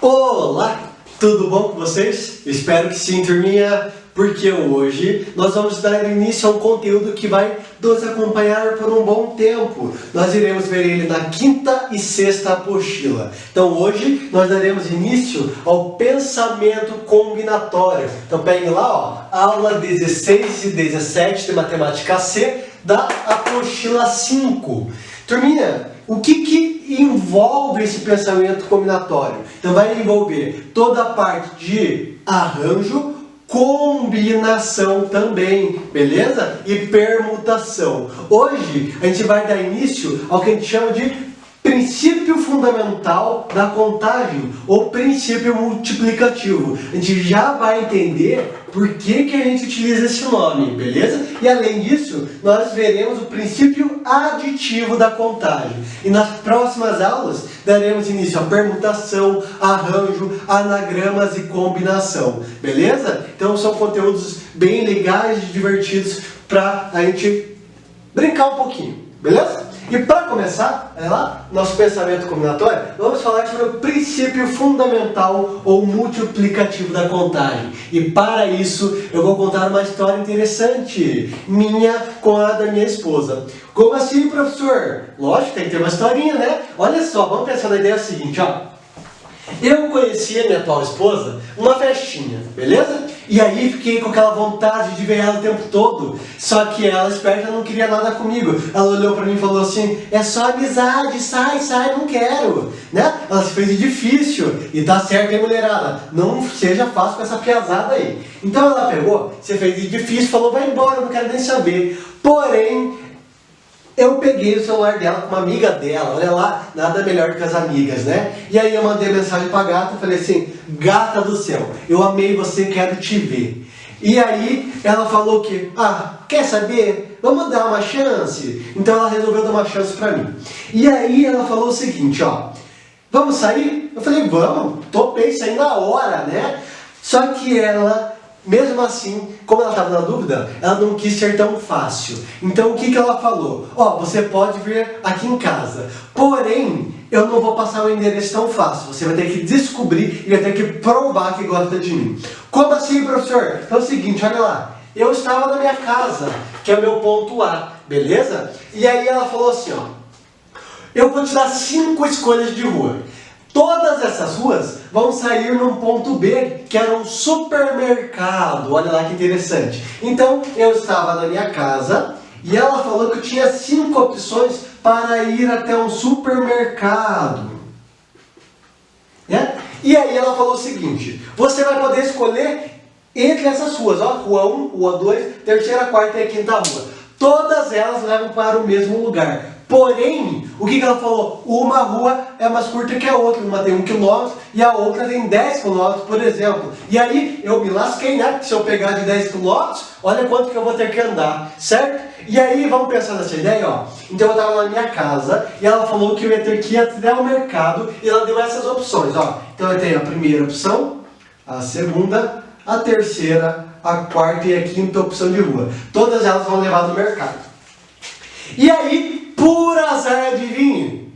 Olá, tudo bom com vocês? Espero que sim, turminha, porque hoje nós vamos dar início a um conteúdo que vai nos acompanhar por um bom tempo. Nós iremos ver ele na quinta e sexta apostila. Então hoje nós daremos início ao pensamento combinatório. Então peguem lá, ó, aula 16 e 17 de Matemática C da apostila 5. Turminha, o que envolve esse pensamento combinatório? Então vai envolver toda a parte de arranjo, combinação também, beleza? E permutação. Hoje a gente vai dar início ao que a gente chama de princípio fundamental da contagem, ou princípio multiplicativo. A gente já vai entender por que a gente utiliza esse nome, beleza? E além disso, nós veremos o princípio aditivo da contagem. E nas próximas aulas, daremos início a permutação, arranjo, anagramas e combinação, beleza? Então são conteúdos bem legais e divertidos para a gente brincar um pouquinho, beleza? E para começar, olha lá, nosso pensamento combinatório, vamos falar sobre o princípio fundamental ou multiplicativo da contagem. E para isso, eu vou contar uma história interessante, minha com a da minha esposa. Como assim, professor? Lógico, tem que ter uma historinha, né? Olha só, vamos pensar na ideia seguinte, ó. Eu conheci a minha atual esposa numa festinha, beleza? E aí fiquei com aquela vontade de ver ela o tempo todo. Só que ela, esperta, não queria nada comigo. Ela olhou pra mim e falou assim: é só amizade, sai, não quero. Né? Ela se fez de difícil. E tá certo, hein, mulherada? Não seja fácil com essa piazada aí. Então ela pegou, se fez de difícil, falou: vai embora, não quero nem saber. Porém, eu peguei o celular dela com uma amiga dela, olha lá, nada melhor que as amigas, né? E aí eu mandei mensagem pra gata, falei assim: gata do céu, eu amei você, quero te ver. E aí ela falou que, quer saber? Vamos dar uma chance? Então ela resolveu dar uma chance pra mim. E aí ela falou o seguinte, ó: vamos sair? Eu falei: vamos, topei sair na hora, né? Só que ela, mesmo assim, como ela estava na dúvida, ela não quis ser tão fácil. Então o que ela falou? Ó, você pode vir aqui em casa, porém, eu não vou passar o endereço tão fácil. Você vai ter que descobrir e vai ter que provar que gosta de mim. Como assim, professor? Então é o seguinte, olha lá. Eu estava na minha casa, que é o meu ponto A, beleza? E aí ela falou assim, ó: eu vou te dar 5 escolhas de rua. Todas essas ruas vão sair num ponto B, que era um supermercado. Olha lá que interessante. Então, eu estava na minha casa e ela falou que eu tinha 5 opções para ir até um supermercado. Né? E aí ela falou o seguinte: você vai poder escolher entre essas ruas, ó, rua 1, rua 2, terceira, quarta e quinta rua. Todas elas levam para o mesmo lugar. Porém, o que ela falou? Uma rua é mais curta que a outra. Uma tem 1 km e a outra tem 10 km, por exemplo. E aí eu me lasquei, né? Porque se eu pegar de 10 km, olha quanto que eu vou ter que andar, certo? E aí vamos pensar nessa ideia, ó. Então eu estava na minha casa e ela falou que eu ia ter que ir até o mercado e ela deu essas opções, ó. Então eu tenho a primeira opção, a segunda, a terceira, a quarta e a quinta opção de rua. Todas elas vão levar no mercado. E aí, por azar, adivinhe,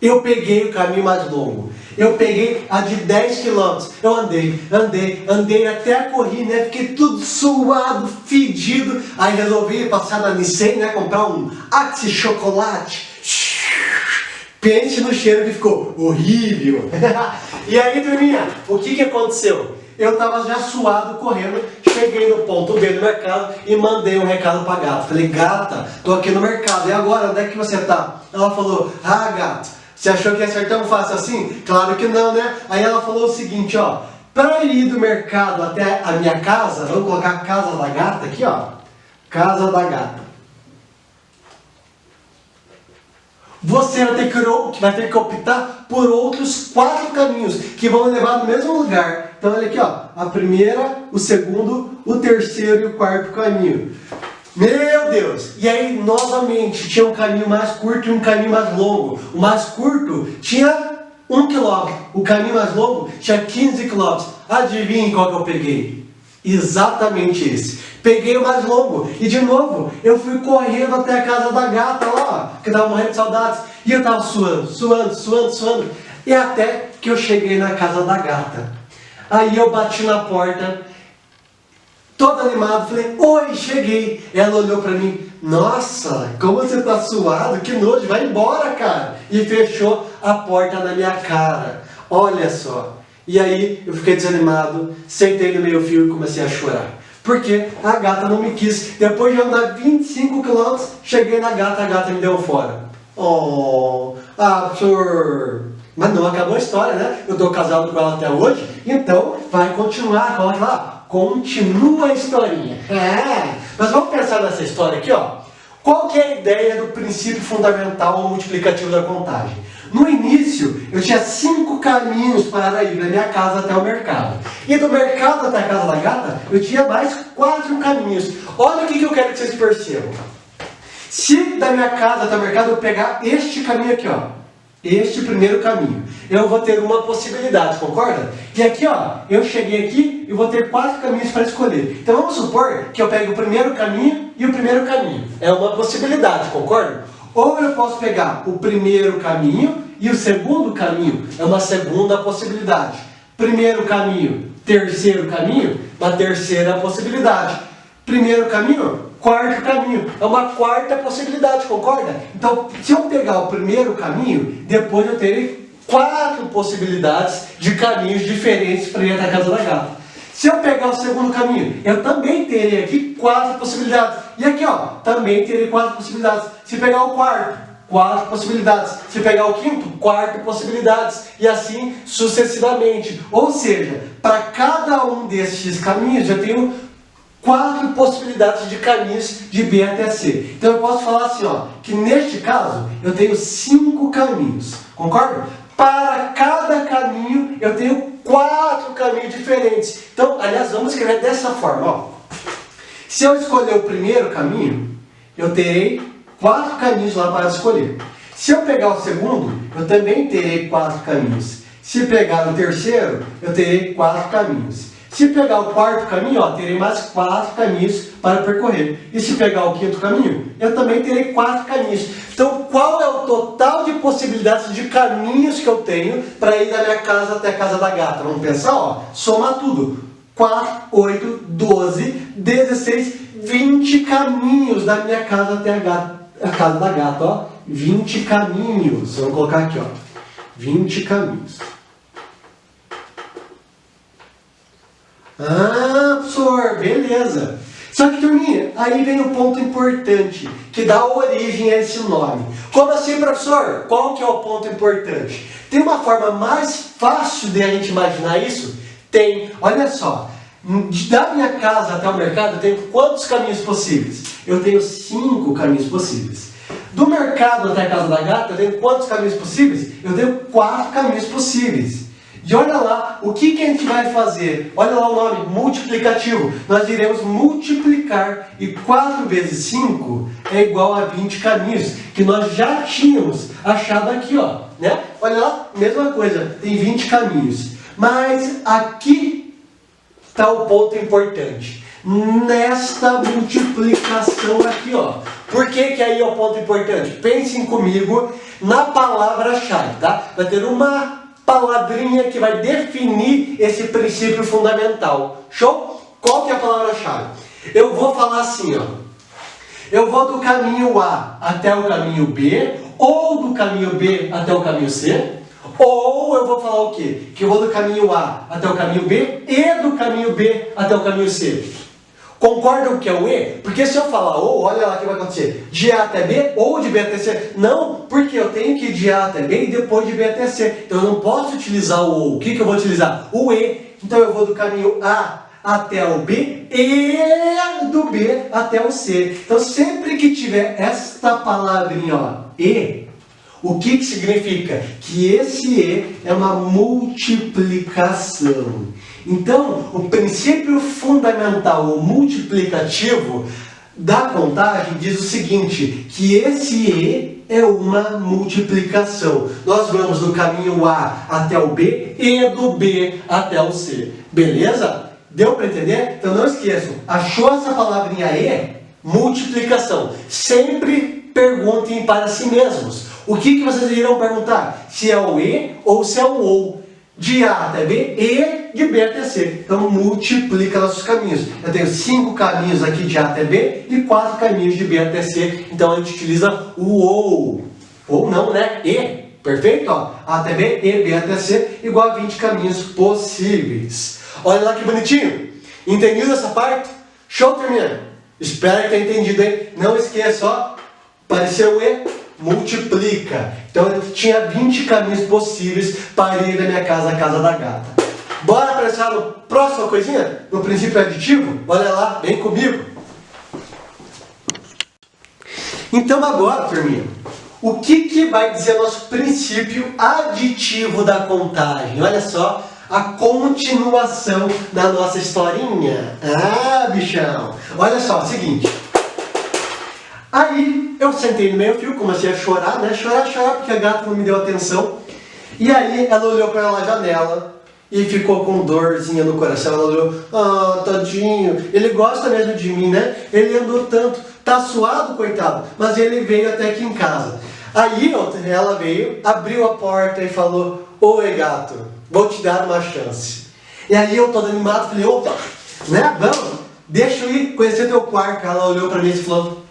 eu peguei o caminho mais longo. Eu peguei a de 10 km. Eu andei até corri, né? Fiquei tudo suado, fedido. Aí resolvi passar na Nissan, né? Comprar um Axe Chocolate. Pense no cheiro que ficou horrível. E aí, turminha, o que aconteceu? Eu tava já suado, correndo, cheguei no ponto B do mercado e mandei um recado pra gata. Falei: gata, tô aqui no mercado, e agora, onde é que você tá? Ela falou: gato, você achou que ia ser tão fácil assim? Claro que não, né? Aí ela falou o seguinte, ó: pra ir do mercado até a minha casa, vamos colocar a casa da gata aqui, ó. Casa da gata. Você vai ter que optar por outros 4 caminhos que vão levar no mesmo lugar. Então olha aqui, ó, a primeira, o segundo, o terceiro e o quarto caminho. Meu Deus! E aí, novamente, tinha um caminho mais curto e um caminho mais longo. O mais curto tinha 1 km, o caminho mais longo tinha 15 km. Adivinhe qual que eu peguei? Exatamente esse. Peguei o mais longo e de novo eu fui correndo até a casa da gata lá, que tava morrendo de saudades. E eu tava suando. E até que eu cheguei na casa da gata. Aí eu bati na porta, todo animado, falei, oi, cheguei. Ela olhou pra mim, nossa, como você tá suado, que nojo, vai embora, cara. E fechou a porta na minha cara, olha só. E aí eu fiquei desanimado, sentei no meio fio e comecei a chorar. Porque a gata não me quis. Depois de andar 25 km, cheguei na gata, a gata me deu fora. Oh, absurdo. Mas não acabou a história, né? Eu tô casado com ela até hoje, então vai continuar. Coloca lá, continua a historinha. Mas vamos pensar nessa história aqui, ó. Qual que é a ideia do princípio fundamental ou multiplicativo da contagem? No início, eu tinha 5 caminhos para ir da minha casa até o mercado. E do mercado até a casa da gata, eu tinha mais 4 caminhos. Olha o que eu quero que vocês percebam. Se da minha casa até o mercado eu pegar este caminho aqui, ó, este primeiro caminho, eu vou ter uma possibilidade, concorda? E aqui, ó, eu cheguei aqui e vou ter 4 caminhos para escolher. Então vamos supor que eu pego o primeiro caminho e o primeiro caminho. É uma possibilidade, concorda? Ou eu posso pegar o primeiro caminho e o segundo caminho. É uma segunda possibilidade. Primeiro caminho, terceiro caminho, uma terceira possibilidade. Primeiro caminho, quarto caminho. É uma quarta possibilidade, concorda? Então, se eu pegar o primeiro caminho, depois eu terei 4 possibilidades de caminhos diferentes para ir até a casa da gata. Se eu pegar o segundo caminho, eu também terei aqui 4 possibilidades. E aqui, ó, também terei 4 possibilidades. Se pegar o quarto, 4 possibilidades. Se pegar o quinto, 4 possibilidades. E assim sucessivamente. Ou seja, para cada um destes caminhos, eu tenho 4 possibilidades de caminhos de B até C. Então eu posso falar assim, ó, que neste caso, eu tenho 5 caminhos. Concorda? Para cada caminho, eu tenho 4 caminhos diferentes. Então, aliás, vamos escrever dessa forma, ó. Se eu escolher o primeiro caminho, eu terei 4 caminhos lá para escolher. Se eu pegar o segundo, eu também terei 4 caminhos. Se pegar o terceiro, eu terei 4 caminhos. Se pegar o quarto caminho, ó, terei mais 4 caminhos para percorrer. E se pegar o quinto caminho, eu também terei 4 caminhos. Então, qual é o total de possibilidades de caminhos que eu tenho para ir da minha casa até a casa da gata? Vamos pensar, ó, somar tudo. 4, 8, 12, 16, 20 caminhos da minha casa até a casa da gata, ó. 20 caminhos. Vamos colocar aqui, ó. 20 caminhos. Ah, professor, beleza. Só que, turminha, aí vem o ponto importante, que dá origem a esse nome. Como assim, professor? Qual que é o ponto importante? Tem uma forma mais fácil de a gente imaginar isso? Tem. Olha só, da minha casa até o mercado, eu tenho quantos caminhos possíveis? Eu tenho 5 caminhos possíveis. Do mercado até a casa da gata, eu tenho quantos caminhos possíveis? Eu tenho 4 caminhos possíveis. E olha lá, o que a gente vai fazer? Olha lá o nome, multiplicativo. Nós iremos multiplicar, e 4 vezes 5 é igual a 20 caminhos, que nós já tínhamos achado aqui, ó, né? Olha lá, mesma coisa, tem 20 caminhos. Mas aqui está o ponto importante. Nesta multiplicação aqui, ó. Por que aí é o ponto importante? Pensem comigo na palavra-chave, tá? Vai ter uma palavrinha que vai definir esse princípio fundamental. Show? Qual que é a palavra-chave? Eu vou falar assim, ó. Eu vou do caminho A até o caminho B, ou do caminho B até o caminho C, ou eu vou falar o quê? Que eu vou do caminho A até o caminho B e do caminho B até o caminho C. Concordam que é o E? Porque se eu falar ou, olha lá o que vai acontecer. De A até B ou de B até C. Não, porque eu tenho que ir de A até B e depois de B até C. Então eu não posso utilizar o ou. O que eu vou utilizar? O E. Então eu vou do caminho A até o B e do B até o C. Então sempre que tiver esta palavrinha, ó, E, o que significa? Que esse E é uma multiplicação. Então, o princípio fundamental, o multiplicativo da contagem diz o seguinte, que esse E é uma multiplicação. Nós vamos do caminho A até o B e do B até o C. Beleza? Deu para entender? Então não esqueçam, achou essa palavrinha E? Multiplicação. Sempre perguntem para si mesmos. O que vocês irão perguntar? Se é o E ou se é o OU. De A até B e de B até C. Então multiplica nossos caminhos. Eu tenho 5 caminhos aqui de A até B e 4 caminhos de B até C. Então a gente utiliza o OU. Ou não, né? E. Perfeito? Ó, A até B e B até C igual a 20 caminhos possíveis. Olha lá que bonitinho. Entendido essa parte? Show, turminha? Espero que tenha entendido, hein? Não esqueça, ó. Apareceu o E. Multiplica. Então eu tinha 20 caminhos possíveis para ir da minha casa à casa da gata. Bora pensar no próxima coisinha? No princípio aditivo? Olha lá, vem comigo. Então agora, turminha, o que vai dizer nosso princípio aditivo da contagem? Olha só, a continuação da nossa historinha. Ah, bichão! Olha só, é o seguinte. Aí eu sentei no meio fio, comecei a chorar, né? Chorar, porque a gata não me deu atenção. E aí ela olhou para ela na janela e ficou com dorzinha no coração. Ela olhou, ah, tadinho, ele gosta mesmo de mim, né? Ele andou tanto, tá suado, coitado, mas ele veio até aqui em casa. Aí ela veio, abriu a porta e falou, oi gato, vou te dar uma chance. E aí eu todo animado, falei, opa, né? Vamos, deixa eu ir conhecer teu quarto. Ela olhou para mim e falou,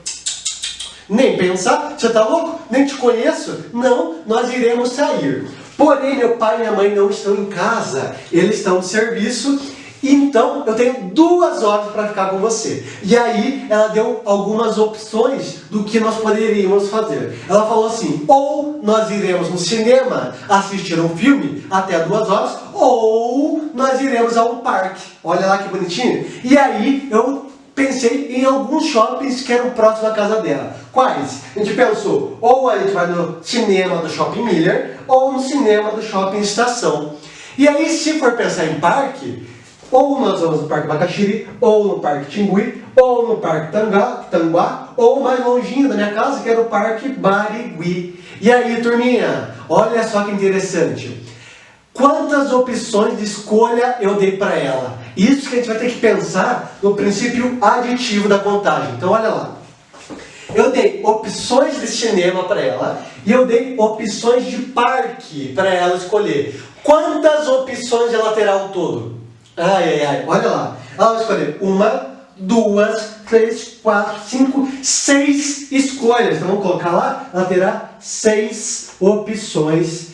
nem pensar, você tá louco? Nem te conheço? Não, nós iremos sair. Porém, meu pai e minha mãe não estão em casa, eles estão de serviço, então eu tenho 2 horas para ficar com você. E aí ela deu algumas opções do que nós poderíamos fazer. Ela falou assim, ou nós iremos no cinema assistir um filme até 2 horas, ou nós iremos a um parque. Olha lá que bonitinho. E aí eu pensei em alguns shoppings que eram próximos à casa dela. Quais? A gente pensou, ou a gente vai no cinema do Shopping Miller, ou no cinema do Shopping Estação. E aí, se for pensar em parque, ou nós vamos no Parque Bacaxiri, ou no Parque Tingui, ou no Parque Tanguá, ou mais longinho da minha casa, que era o Parque Barigui. E aí, turminha, olha só que interessante. Quantas opções de escolha eu dei para ela? Isso que a gente vai ter que pensar no princípio aditivo da contagem. Então olha lá. Eu dei opções de cinema para ela e eu dei opções de parque para ela escolher. Quantas opções ela terá ao todo? Olha lá. Ela vai escolher 1, 2, 3, 4, 5, 6 escolhas. Então vamos colocar lá. Ela terá 6 opções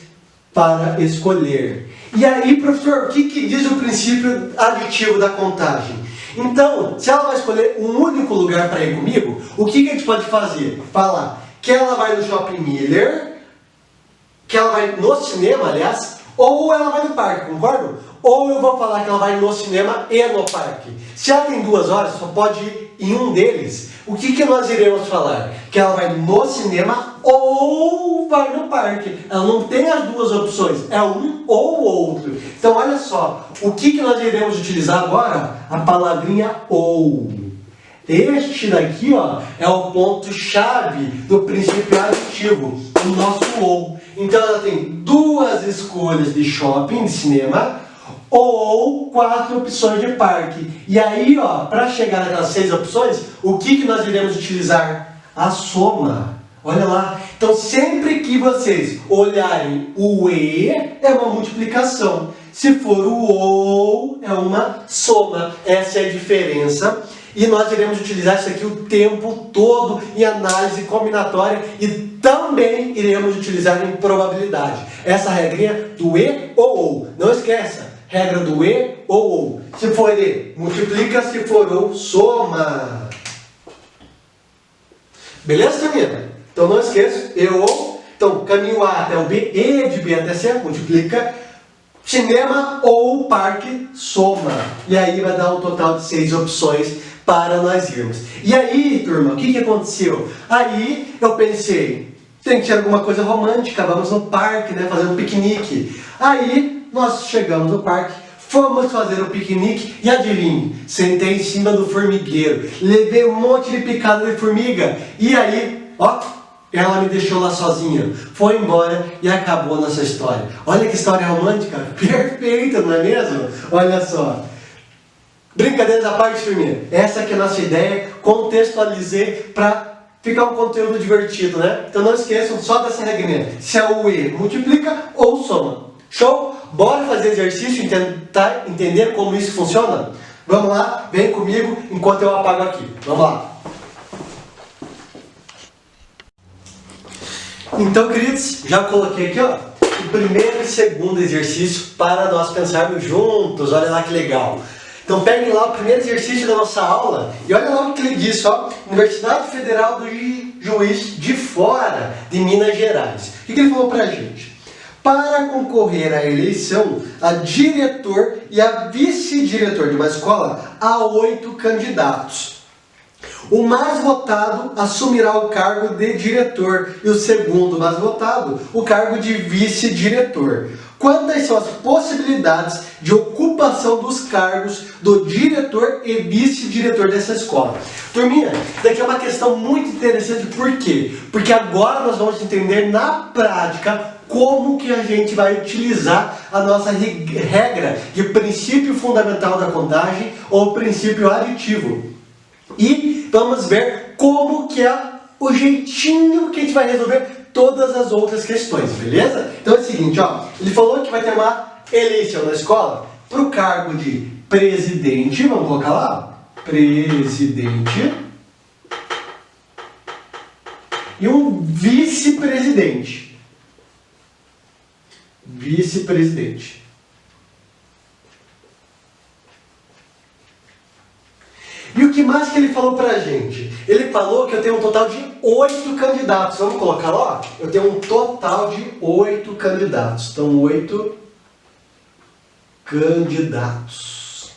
para escolher. E aí, professor, o que diz o princípio aditivo da contagem? Então, se ela vai escolher um único lugar para ir comigo, o que a gente pode fazer? Falar que ela vai no Shopping Miller, que ela vai no cinema, aliás, ou ela vai no parque, concordo? Ou eu vou falar que ela vai no cinema e no parque. Se ela tem 2 horas, só pode ir em um deles. O que nós iremos falar? Que ela vai no cinema ou vai no parque. Ela não tem as 2 opções, é um ou outro. Então olha só, o que nós iremos utilizar agora? A palavrinha ou. Este daqui, ó, é o ponto-chave do princípio aditivo, o nosso ou. Então ela tem 2 escolhas de shopping, de cinema, ou 4 opções de parque. E aí, ó, para chegar naquelas 6 opções, o que nós iremos utilizar? A soma. Olha lá. Então, sempre que vocês olharem o E, é uma multiplicação. Se for o OU, é uma soma. Essa é a diferença. E nós iremos utilizar isso aqui o tempo todo em análise combinatória e também iremos utilizar em probabilidade. Essa regrinha do E ou OU. Não esqueça. Regra do E ou OU. Se for E, multiplica. Se for OU, soma. Beleza, turminha? Então não esqueça, E ou OU. Então, caminho A até o B, E de B até C, multiplica. Cinema ou parque, soma. E aí vai dar um total de 6 opções para nós irmos. E aí, turma, o que aconteceu? Aí eu pensei, tem que ter alguma coisa romântica, vamos no parque, né, fazer um piquenique. Aí nós chegamos no parque, fomos fazer o piquenique e adivinhe, sentei em cima do formigueiro, levei um monte de picada de formiga e aí, ó, ela me deixou lá sozinha, foi embora e acabou a nossa história. Olha que história romântica, perfeita, não é mesmo? Olha só. Brincadeiras à parte, turminha. Essa que é a nossa ideia, contextualizei para ficar um conteúdo divertido, né? Então não esqueçam só dessa regrinha. Se é o E, multiplica ou soma. Show? Bora fazer exercício e tentar entender como isso funciona? Vamos lá, vem comigo enquanto eu apago aqui. Vamos lá. Então, queridos, já coloquei aqui, ó, o primeiro e segundo exercício para nós pensarmos juntos. Olha lá que legal. Então peguem lá o primeiro exercício da nossa aula e olha lá o que ele disse, ó. Universidade Federal do Juiz de Fora de Minas Gerais. O que ele falou pra gente? Para concorrer à eleição, a diretor e a vice-diretor de uma escola, há 8 candidatos. O mais votado assumirá o cargo de diretor e o segundo mais votado o cargo de vice-diretor. Quantas são as possibilidades de ocupação dos cargos do diretor e vice-diretor dessa escola? Turminha, isso daqui é uma questão muito interessante, por quê? Porque agora nós vamos entender na prática como que a gente vai utilizar a nossa regra de princípio fundamental da contagem ou princípio aditivo. E vamos ver como que é o jeitinho que a gente vai resolver todas as outras questões, beleza? Então é o seguinte, ó, ele falou que vai ter uma eleição na escola para o cargo de presidente, vamos colocar lá, presidente, e um vice-presidente. Vice-presidente. E o que mais que ele falou pra gente? Ele falou que eu tenho um total de 8 candidatos. Vamos colocar lá? Eu tenho um total de 8 candidatos. Então, 8 candidatos.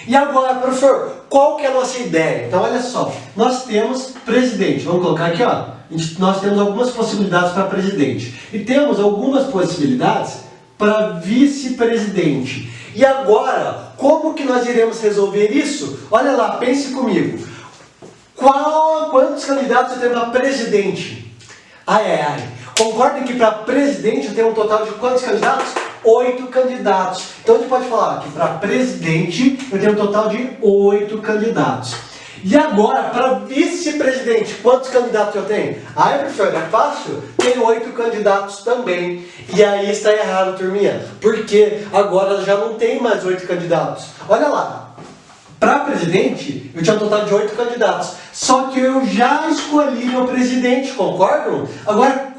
E agora, professor, qual que é a nossa ideia? Então, olha só. Nós temos presidente. Vamos colocar aqui, ó. Nós temos algumas possibilidades para presidente. E temos algumas possibilidades para vice-presidente. E agora, como que nós iremos resolver isso? Olha lá, pense comigo. Quantos candidatos eu tenho para presidente? Concordem que para presidente eu tenho um total de quantos candidatos? 8 candidatos. Então a gente pode falar que para presidente eu tenho um total de 8 candidatos. E agora, para vice-presidente, quantos candidatos eu tenho? Professor, é fácil? Tenho 8 candidatos também. E aí está errado, turminha. Porque agora já não tem mais 8 candidatos. Olha lá. Para presidente, eu tinha um total de 8 candidatos. Só que eu já escolhi meu presidente, concordam? Agora,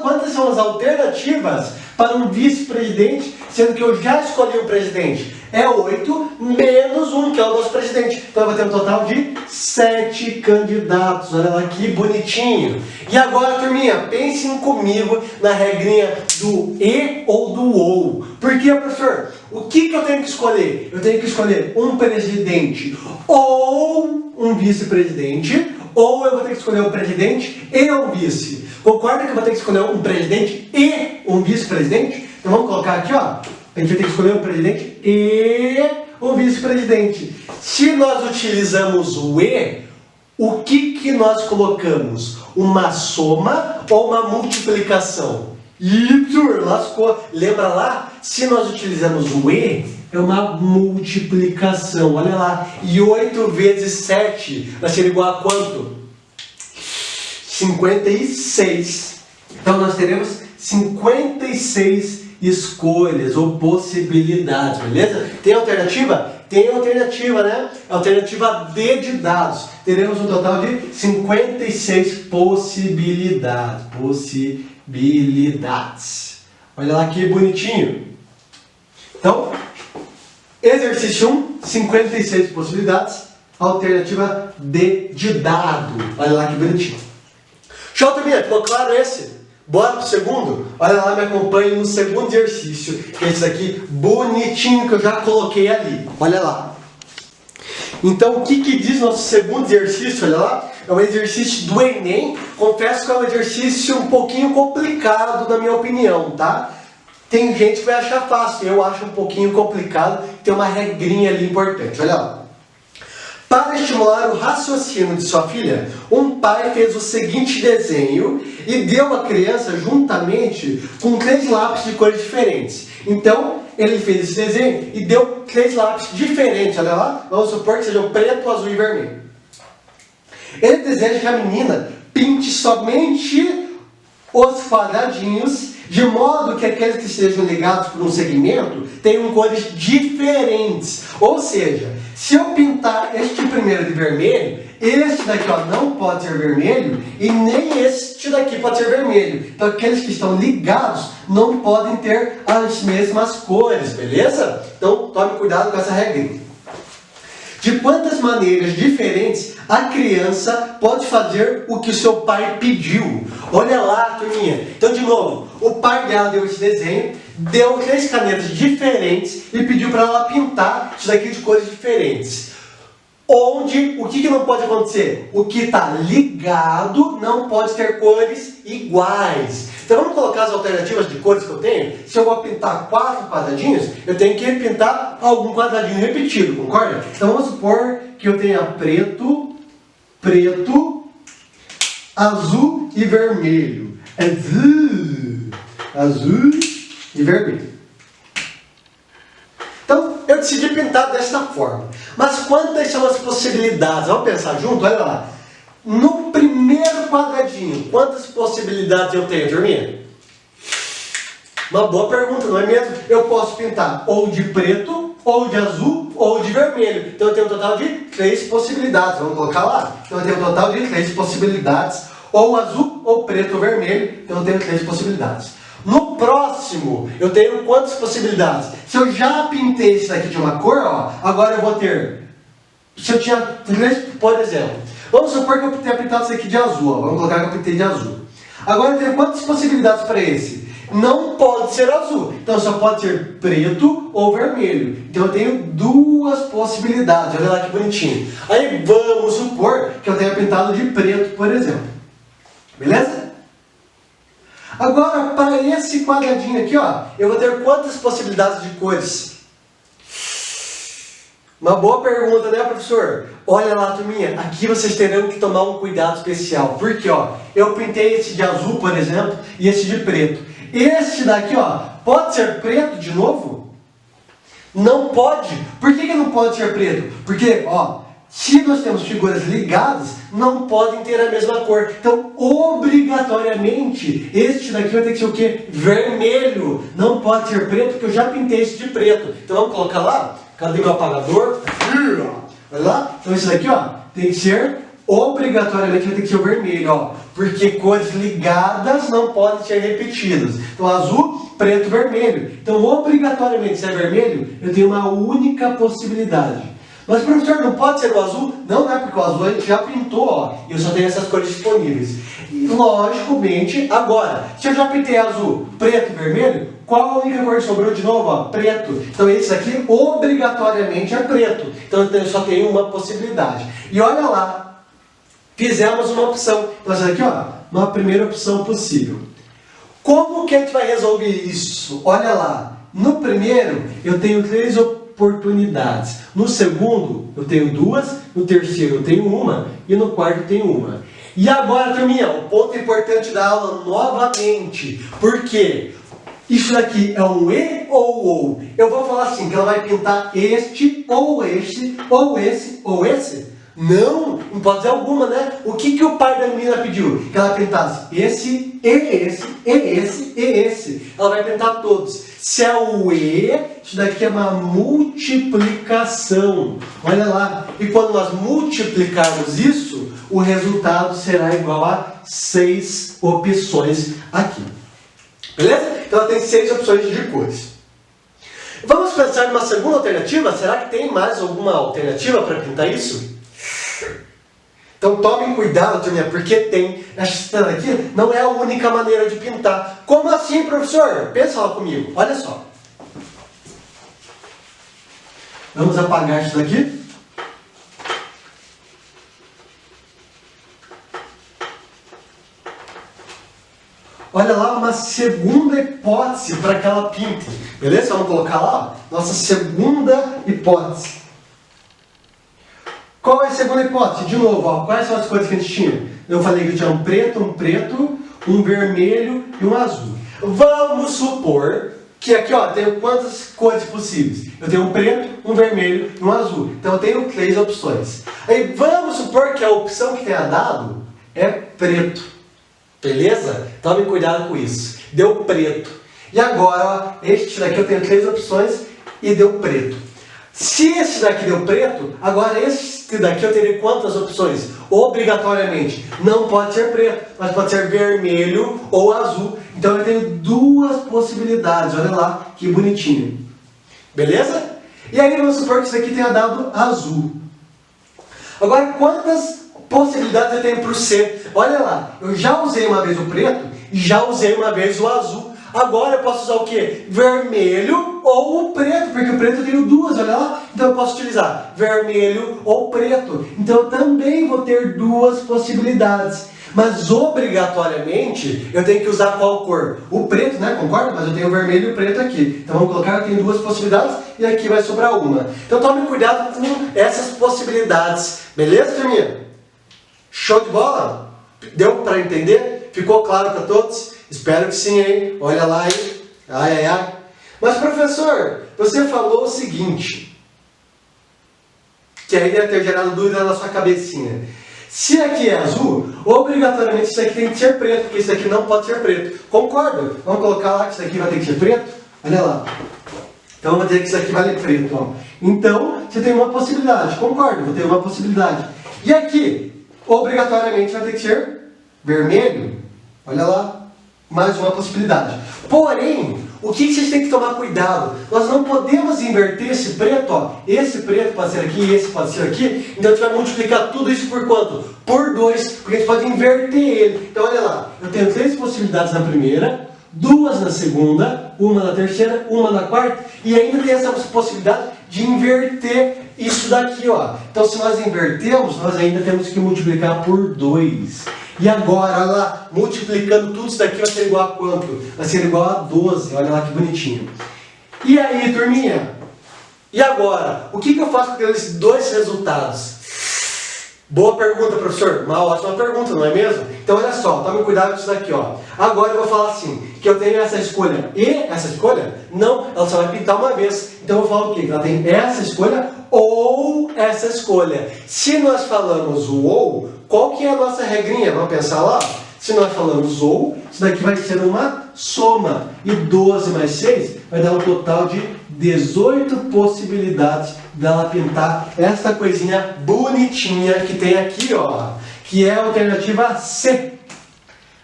quantas são as alternativas para um vice-presidente, sendo que eu já escolhi o presidente? É 8 menos 1, que é o nosso presidente. Então eu vou ter um total de 7 candidatos. Olha lá que bonitinho. E agora, turminha, pensem comigo na regrinha do E ou do OU. Por quê, professor? O que eu tenho que escolher? Eu tenho que escolher um presidente ou um vice-presidente, ou eu vou ter que escolher um presidente e um vice. Concorda que eu vou ter que escolher um presidente e um vice-presidente? Então vamos colocar aqui, ó. A gente vai ter que escolher um presidente e um vice-presidente. Se nós utilizamos o E, o que nós colocamos? Uma soma ou uma multiplicação? Lascou. Lembra lá? Se nós utilizamos o E, é uma multiplicação. Olha lá. E 8 vezes 7 vai ser igual a quanto? 56. Então nós teremos 56 escolhas ou possibilidades, beleza? Tem alternativa? Tem alternativa, né? Alternativa D de dados. Teremos um total de 56 possibilidades. Olha lá que bonitinho. Então, exercício 1, 56 possibilidades. Alternativa D de dado. Olha lá que bonitinho. Show, turminha? Ficou claro esse? Bora pro segundo? Olha lá, me acompanhe no segundo exercício, que é esse aqui, bonitinho, que eu já coloquei ali. Olha lá. Então, o que diz nosso segundo exercício? Olha lá. É um exercício do Enem. Confesso que é um exercício um pouquinho complicado, na minha opinião, tá? Tem gente que vai achar fácil. Eu acho um pouquinho complicado. Tem uma regrinha ali importante. Olha lá. Para estimular o raciocínio de sua filha, um pai fez o seguinte desenho e deu à criança juntamente com 3 lápis de cores diferentes. Então, ele fez esse desenho e deu 3 lápis diferentes. Olha lá, vamos supor que sejam preto, azul e vermelho. Ele deseja que a menina pinte somente os quadradinhos, de modo que aqueles que estejam ligados por um segmento tenham cores diferentes. Ou seja, se eu pintar este primeiro de vermelho, este daqui ó, não pode ser vermelho e nem este daqui pode ser vermelho. Então aqueles que estão ligados não podem ter as mesmas cores, beleza? Então tome cuidado com essa regra. De quantas maneiras diferentes a criança pode fazer o que o seu pai pediu? Olha lá, turminha. Então, de novo, o pai dela deu esse desenho, deu 3 canetas diferentes e pediu para ela pintar isso daqui de cores diferentes. Onde, o que não pode acontecer? O que está ligado não pode ter cores iguais. Então vamos colocar as alternativas de cores que eu tenho. Se eu vou pintar 4 quadradinhos, eu tenho que pintar algum quadradinho repetido, concorda? Então vamos supor que eu tenha preto, azul e vermelho. Azul e vermelho. Então, eu decidi pintar desta forma. Mas quantas são as possibilidades? Vamos pensar junto? Olha lá. No primeiro quadradinho, quantas possibilidades eu tenho, turminha? Uma boa pergunta, não é mesmo? Eu posso pintar ou de preto, ou de azul, ou de vermelho. Então eu tenho um total de 3 possibilidades. Vamos colocar lá? Então eu tenho um total de 3 possibilidades. Ou azul, ou preto, ou vermelho. Então eu tenho 3 possibilidades. No próximo, eu tenho quantas possibilidades? Se eu já pintei isso daqui de uma cor, ó, agora eu vou ter... Se eu tinha 3, por exemplo, vamos supor que eu tenha pintado isso aqui de azul, ó, vamos colocar que eu pintei de azul. Agora eu tenho quantas possibilidades para esse? Não pode ser azul, então só pode ser preto ou vermelho. Então eu tenho 2 possibilidades, olha lá que bonitinho. Aí vamos supor que eu tenha pintado de preto, por exemplo. Beleza? Agora, para esse quadradinho aqui, ó, eu vou ter quantas possibilidades de cores? Uma boa pergunta, né, professor? Olha lá, turminha, aqui vocês terão que tomar um cuidado especial. Porque, ó, eu pintei esse de azul, por exemplo, e esse de preto. Este daqui, ó, pode ser preto de novo? Não pode. Por que não pode ser preto? Porque, ó, se nós temos figuras ligadas, não podem ter a mesma cor. Então, obrigatoriamente, este daqui vai ter que ser o quê? Vermelho. Não pode ser preto, porque eu já pintei esse de preto. Então, vamos colocar lá. Cadê meu apagador? Olha lá. Então, esse daqui, ó, tem que ser, obrigatoriamente, vai ter que ser o vermelho, ó. Porque cores ligadas não podem ser repetidas. Então, azul, preto, vermelho. Então, obrigatoriamente, se é vermelho, eu tenho uma única possibilidade. Mas, professor, não pode ser o azul? Não, não é porque o azul a gente já pintou, ó, e eu só tenho essas cores disponíveis. E, logicamente, agora, se eu já pintei azul, preto e vermelho, qual a única cor que sobrou de novo? Ó, preto. Então, esse aqui, obrigatoriamente, é preto. Então, eu só tenho uma possibilidade. E olha lá, fizemos uma opção. Então, essa aqui, ó, uma primeira opção possível. Como que a gente vai resolver isso? Olha lá, no primeiro, eu tenho 3 oportunidades. No segundo, eu tenho 2. No terceiro, eu tenho 1. E no quarto, eu tenho 1. E agora, turminha, o ponto importante da aula novamente. Por quê? Isso daqui é um e ou? Eu vou falar assim, que ela vai pintar este, ou este, ou esse, ou esse? Não, não pode dizer alguma, né? O que o pai da menina pediu? Que ela pintasse esse, e esse, e esse, e esse. Ela vai pintar todos. Se é o e, isso daqui é uma multiplicação. Olha lá. E quando nós multiplicarmos isso, o resultado será igual a 6 opções aqui. Beleza? Então ela tem 6 opções de cores. Vamos pensar numa segunda alternativa? Será que tem mais alguma alternativa para pintar isso? Então tomem cuidado, turminha, porque tem. Essa aqui não é a única maneira de pintar. Como assim, professor? Pensa lá comigo. Olha só. Vamos apagar isso daqui. Olha lá uma segunda hipótese para que ela pinte. Beleza? Vamos colocar lá, ó, nossa segunda hipótese. Qual é a segunda hipótese? De novo, ó, quais são as cores que a gente tinha? Eu falei que eu tinha um preto, um vermelho e um azul. Vamos supor que aqui, ó, tenho quantas cores possíveis? Eu tenho um preto, um vermelho e um azul. Então eu tenho 3 opções. Aí vamos supor que a opção que tenha dado é preto. Beleza? Tome cuidado com isso. Deu preto. E agora, ó, este daqui eu tenho 3 opções e deu preto. Se esse daqui deu preto, agora este daqui eu teria quantas opções? Obrigatoriamente. Não pode ser preto, mas pode ser vermelho ou azul. Então eu tenho 2 possibilidades. Olha lá que bonitinho. Beleza? E aí vamos supor que isso aqui tenha dado azul. Agora quantas possibilidades eu tenho para o C? Olha lá, eu já usei uma vez o preto e já usei uma vez o azul. Agora eu posso usar o que? Vermelho ou o preto, porque o preto eu tenho 2, olha lá. Então eu posso utilizar vermelho ou preto. Então eu também vou ter 2 possibilidades. Mas obrigatoriamente eu tenho que usar qual cor? O preto, né? Concorda? Mas eu tenho o vermelho e o preto aqui. Então vamos colocar, eu tenho 2 possibilidades e aqui vai sobrar uma. Então tome cuidado com essas possibilidades. Beleza, turminha? Show de bola? Deu para entender? Ficou claro para todos? Espero que sim, hein? Olha lá, hein? Ai, ai, ai. Mas, professor, você falou o seguinte, que aí deve ter gerado dúvida na sua cabecinha. Se aqui é azul, obrigatoriamente isso aqui tem que ser preto, porque isso aqui não pode ser preto. Concorda? Vamos colocar lá que isso aqui vai ter que ser preto? Olha lá. Então, vamos dizer que isso aqui vale preto. Ó. Então, você tem uma possibilidade. Concorda? Vou ter uma possibilidade. E aqui, obrigatoriamente vai ter que ser vermelho. Olha lá. Mais uma possibilidade. Porém, o que vocês têm que tomar cuidado? Nós não podemos inverter esse preto, ó. Esse preto pode ser aqui e esse pode ser aqui. Então a gente vai multiplicar tudo isso por quanto? Por 2, porque a gente pode inverter ele. Então olha lá, eu tenho 3 possibilidades na primeira, 2 na segunda, uma na terceira, uma na quarta, e ainda tem essa possibilidade de inverter isso daqui, ó. Então se nós invertemos, nós ainda temos que multiplicar por 2. E agora, olha lá, multiplicando tudo isso daqui vai ser igual a quanto? Vai ser igual a 12, olha lá que bonitinho. E aí, turminha? E agora? O que eu faço com aqueles 2 resultados? Boa pergunta, professor. Uma ótima pergunta, não é mesmo? Então, olha só, tome cuidado com isso daqui, ó. Agora eu vou falar assim, que eu tenho essa escolha e essa escolha? Não, ela só vai pintar uma vez. Então, eu vou falar o quê? Que ela tem essa escolha ou essa escolha. Se nós falamos o ou, qual que é a nossa regrinha? Vamos pensar lá? Se nós falamos ou, isso daqui vai ser uma soma. E 12 mais 6 vai dar um total de 18 possibilidades dela pintar essa coisinha bonitinha que tem aqui, ó. Que é a alternativa C.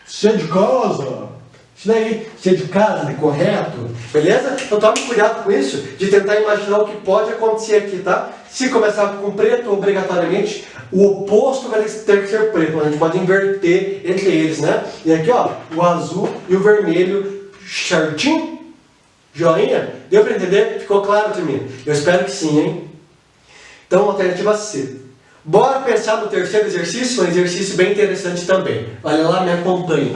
C de casa. Isso daí, C de casa, correto? Beleza? Então tome cuidado com isso, de tentar imaginar o que pode acontecer aqui, tá? Se começar com preto, obrigatoriamente, o oposto vai ter que ser preto. Mas a gente pode inverter entre eles, né? E aqui, ó, o azul e o vermelho, certinho? Joinha? Deu para entender? Ficou claro, turminha? Eu espero que sim, hein? Então, alternativa C. Bora pensar no terceiro exercício? Um exercício bem interessante também. Olha lá, me acompanhe.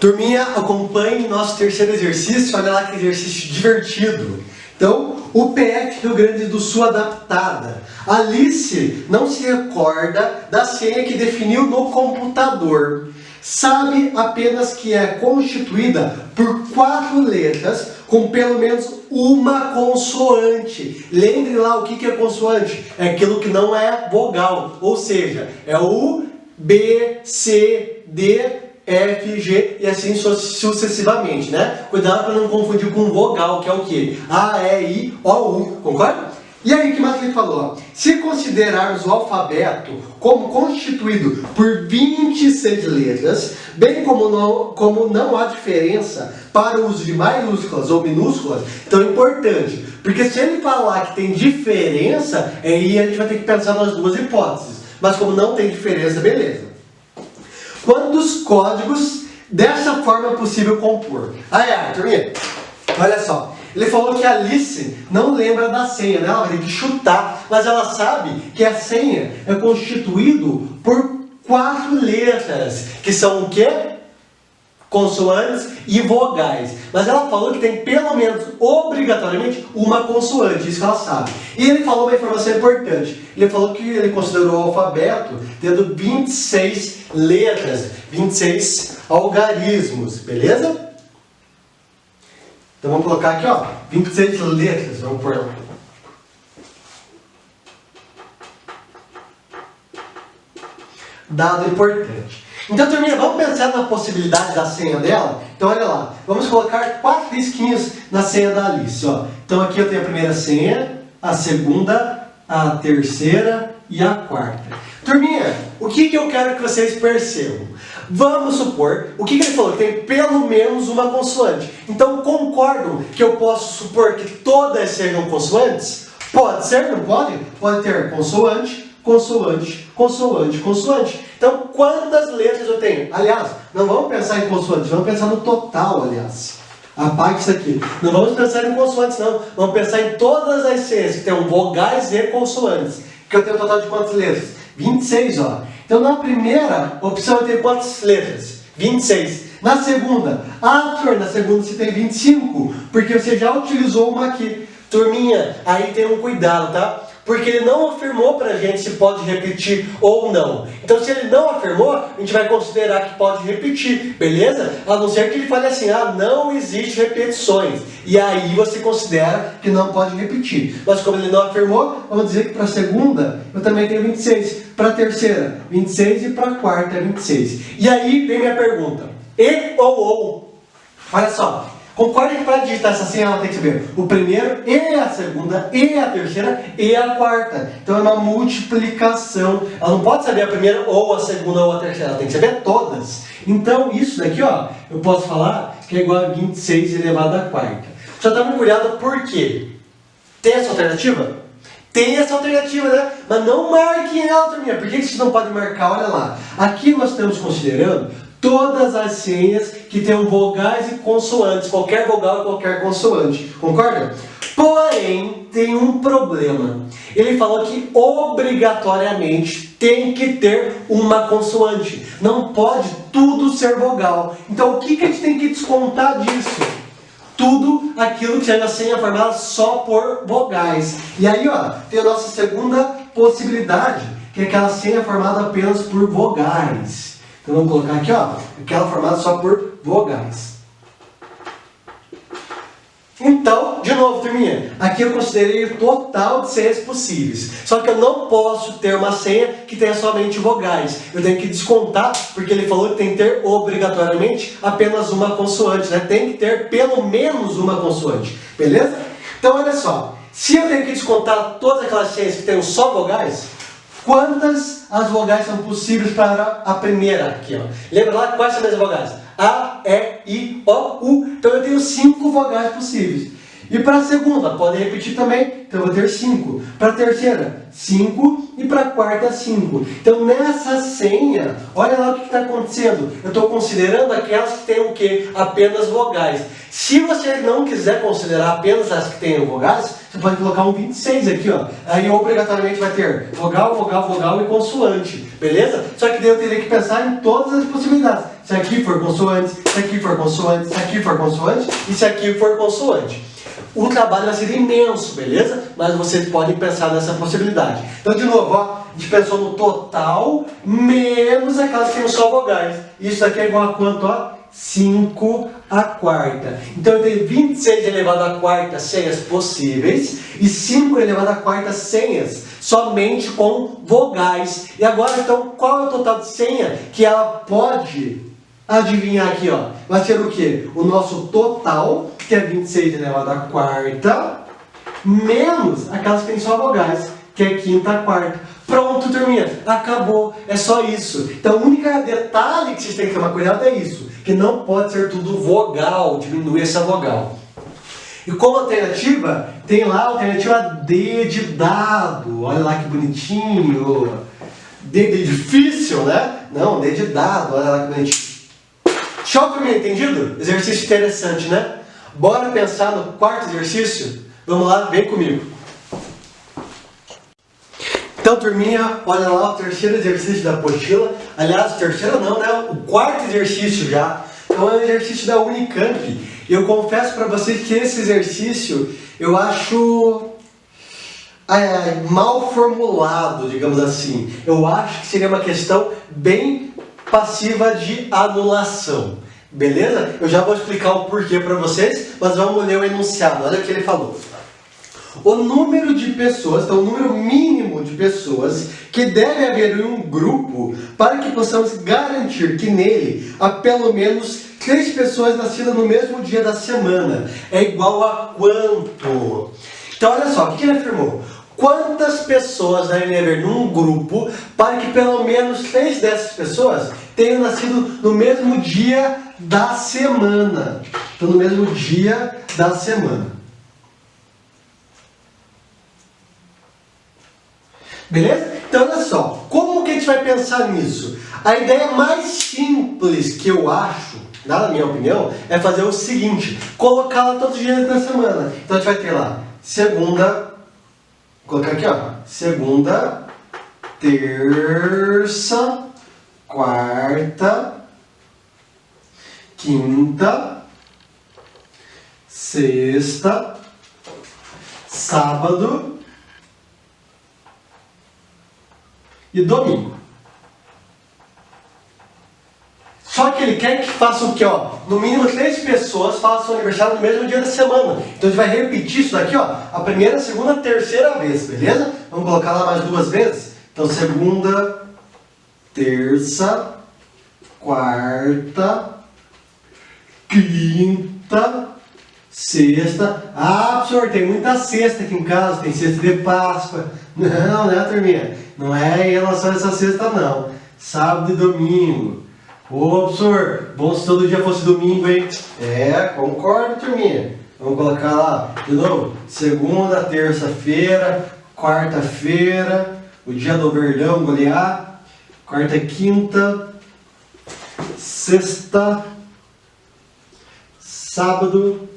Turminha, acompanhe nosso terceiro exercício. Olha lá que exercício divertido. Então, o PF Rio Grande do Sul adaptada. Alice não se recorda da senha que definiu no computador. Sabe apenas que é constituída por 4 letras com pelo menos uma consoante. Lembre lá o que é consoante. É aquilo que não é vogal. Ou seja, é o B, C, D, F, G e assim sucessivamente, né? Cuidado para não confundir com vogal, que é o que? A, E, I, O, U, concorda? E aí, o que mais ele falou? Se considerarmos o alfabeto como constituído por 26 letras, bem como não há diferença para o uso de maiúsculas ou minúsculas, então é importante, porque se ele falar que tem diferença, aí a gente vai ter que pensar nas 2 hipóteses, mas como não tem diferença, beleza. Quantos códigos dessa forma é possível compor? Aí, Arthur, olha só. Ele falou que a Alice não lembra da senha, né? Ela vai ter que chutar, mas ela sabe que a senha é constituído por 4 letras, que são o quê? consoantes e vogais. Mas ela falou que tem pelo menos, obrigatoriamente, uma consoante, isso que ela sabe. E ele falou uma informação importante. Ele falou que ele considerou o alfabeto tendo 26 letras, 26 algarismos, beleza? Então vamos colocar aqui, ó, 26 letras, vamos pôr lá. Dado importante. Então, turminha, vamos pensar na possibilidade da senha dela? Então, olha lá. Vamos colocar 4 risquinhos na senha da Alice, ó. Então, aqui eu tenho a primeira senha, a segunda, a terceira e a quarta. Turminha, o que eu quero que vocês percebam? Vamos supor, o que ele falou? Que tem pelo menos uma consoante. Então, concordam que eu posso supor que todas sejam consoantes? Pode ser, não pode? Pode ter consoante, consoante, consoante, consoante. Então, quantas letras eu tenho? Aliás, não vamos pensar em consoantes, vamos pensar no total, aliás. Apague isso aqui. Não vamos pensar em consoantes, não. Vamos pensar em todas as senhas que tenham vogais e consoantes. Que eu tenho um total de quantas letras? 26, ó. Então, na primeira opção eu tenho quantas letras? 26. Na segunda, na segunda você tem 25, porque você já utilizou uma aqui. Turminha, aí tem um cuidado, tá? Porque ele não afirmou pra gente se pode repetir ou não. Então, se ele não afirmou, a gente vai considerar que pode repetir, beleza? A não ser que ele fale assim, não existe repetições. E aí você considera que não pode repetir. Mas como ele não afirmou, vamos dizer que para a segunda eu também tenho 26. Para a terceira, 26 e para a quarta, 26. E aí vem minha pergunta. E ou? Olha só. Concordem que para digitar essa senha ela tem que saber o primeiro e a segunda e a terceira e a quarta. Então é uma multiplicação. Ela não pode saber a primeira ou a segunda ou a terceira, ela tem que saber todas. Então isso daqui, ó, eu posso falar que é igual a 26 elevado à quarta. Só tome cuidado por quê? Tem essa alternativa? Tem essa alternativa, né? Mas não marque ela, turminha. Por que vocês não podem marcar? Olha lá. Aqui nós estamos considerando todas as senhas que tenham vogais e consoantes, qualquer vogal e qualquer consoante, concorda? Porém, tem um problema. Ele falou que obrigatoriamente tem que ter uma consoante. Não pode tudo ser vogal. Então, o que a gente tem que descontar disso? Tudo aquilo que seja senha formada só por vogais. E aí, ó, tem a nossa segunda possibilidade, que é aquela senha formada apenas por vogais. Então vamos colocar aqui, ó, aquela formada só por vogais. Então, de novo, turminha, aqui eu considerei o total de senhas possíveis. Só que eu não posso ter uma senha que tenha somente vogais. Eu tenho que descontar, porque ele falou que tem que ter obrigatoriamente apenas uma consoante, né? Tem que ter pelo menos uma consoante, beleza? Então, olha só, se eu tenho que descontar todas aquelas senhas que tenham só vogais, quantas as vogais são possíveis para a primeira aqui, ó? Lembra lá quais são as vogais? A, E, I, O, U. Então eu tenho 5 vogais possíveis. E para a segunda, pode repetir também, então eu vou ter 5. Para a terceira, 5. E para a quarta, 5. Então nessa senha, olha lá o que está acontecendo. Eu estou considerando aquelas que têm o quê? Apenas vogais. Se você não quiser considerar apenas as que têm vogais, você pode colocar um 26 aqui, ó. Aí obrigatoriamente vai ter vogal, vogal, vogal e consoante. Beleza? Só que daí eu teria que pensar em todas as possibilidades. Se aqui for consoante, se aqui for consoante, se aqui for consoante e se aqui for consoante. O trabalho vai ser imenso, beleza? Mas vocês podem pensar nessa possibilidade. Então, de novo, ó, a gente pensou no total menos aquelas que tem só vogais. Isso aqui é igual a quanto? Ó? 5 à quarta. Então eu tenho 26 elevado à quarta senhas possíveis e 5 elevado à quarta senhas somente com vogais. E agora, então, qual é o total de senha que ela pode adivinhar aqui, ó? Vai ser o quê? O nosso total, que é 26 elevado à quarta, menos aquelas que tem só vogais, que é quinta à quarta. Pronto, turminha, acabou, é só isso. Então o único detalhe que vocês têm que tomar cuidado é isso, que não pode ser tudo vogal, diminuir essa vogal. E como alternativa, tem lá a alternativa D de dado, olha lá que bonitinho. D de difícil, né? Não, D de dado, olha lá que bonitinho. Show, turminha, entendido? Exercício interessante, né? Bora pensar no quarto exercício? Vamos lá, vem comigo. Então, turminha, olha lá o terceiro exercício da apostila. Aliás, o terceiro não, né? O quarto exercício já. é um exercício da Unicamp. Eu confesso para vocês que esse exercício eu acho mal formulado, digamos assim. Eu acho que seria uma questão bem passiva de anulação. Beleza? Eu já vou explicar o porquê para vocês, mas vamos ler o enunciado. Olha o que ele falou. O número de pessoas, então o número mínimo de pessoas que deve haver em um grupo para que possamos garantir que nele há pelo menos 3 pessoas nascidas no mesmo dia da semana é igual a quanto? Então olha só, o que ele afirmou? Quantas pessoas devem haver num grupo para que pelo menos 3 dessas pessoas tenham nascido no mesmo dia da semana? Então no mesmo dia da semana. Beleza? Então olha só, como que a gente vai pensar nisso? A ideia mais simples que eu acho, na minha opinião, é fazer o seguinte, colocar lá todos os dias da semana. Então a gente vai ter lá, segunda, vou colocar aqui ó, segunda, terça, quarta, quinta, sexta, sábado e domingo. Só que ele quer que faça o que, ó? No mínimo 3 pessoas façam aniversário no mesmo dia da semana. Então a gente vai repetir isso daqui, ó, a primeira, segunda, terceira vez, beleza? Vamos colocar lá mais 2 vezes? Então segunda, terça, quarta, quinta, sexta. Ah, professor, tem muita sexta aqui em casa, tem sexta de Páscoa. Não, né, turminha? Não é em relação a essa sexta, não. Sábado e domingo. Ô, professor, bom se todo dia fosse domingo, hein? É, concordo, turminha. Vamos colocar lá, de novo, segunda, terça-feira, quarta-feira, o dia do Verdão golear, quarta e quinta, sexta, sábado,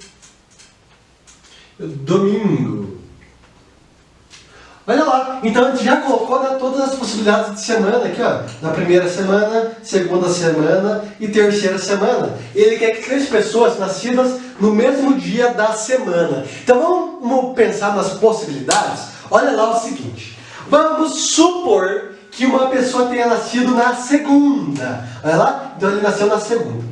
domingo. Olha lá, então a gente já colocou, né, todas as possibilidades de semana aqui, ó. Na primeira semana, segunda semana e terceira semana. Ele quer que 3 pessoas nascidas no mesmo dia da semana. Então vamos pensar nas possibilidades? Olha lá o seguinte. Vamos supor que uma pessoa tenha nascido na segunda. Olha lá, então ele nasceu na segunda.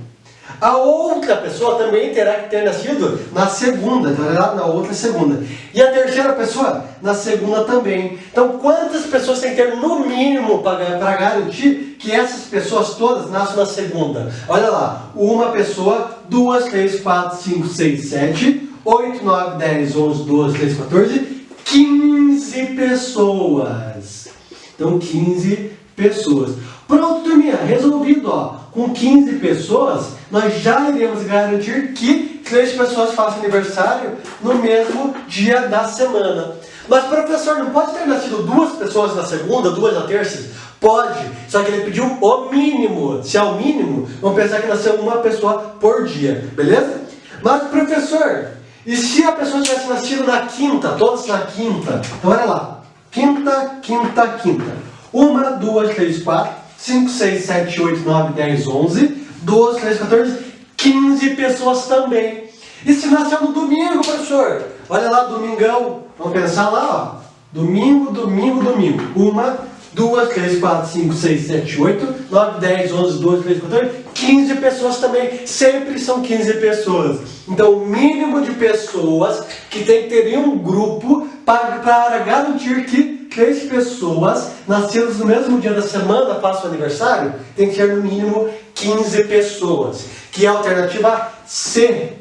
A outra pessoa também terá que ter nascido na segunda, então lá na outra segunda. E a terceira pessoa na segunda também. Então quantas pessoas tem que ter no mínimo para garantir que essas pessoas todas nasçam na segunda? Olha lá, uma pessoa, 2, 3, 4, 5, 6, 7, 8, 9, 10, 11, 12, 13, 14, 15 pessoas. Então 15 pessoas. Pronto, turminha, resolvido, ó. Com 15 pessoas, nós já iremos garantir que 3 pessoas façam aniversário no mesmo dia da semana. Mas, professor, não pode ter nascido 2 pessoas na segunda, 2 na terça? Pode, só que ele pediu o mínimo. Se é o mínimo, vamos pensar que nasceu uma pessoa por dia, beleza? Mas, professor, e se a pessoa tivesse nascido na quinta, todas na quinta? Então, olha lá, quinta, quinta, quinta. 1, 2, 3, 4. 5, 6, 7, 8, 9, 10, 11, 12, 13, 14, 15 pessoas também. E se nasceu no domingo, professor? Olha lá, domingão. Vamos pensar lá, ó. Domingo, domingo, domingo. 1, 2, 3, 4, 5, 6, 7, 8, 9, 10, 11, 12, 13, 14, 15 pessoas também. Sempre são 15 pessoas. Então, o mínimo de pessoas que tem que ter em um grupo para garantir que 3 pessoas nascidas no mesmo dia da semana façam aniversário, tem que ser no mínimo 15 pessoas. Que é a alternativa C.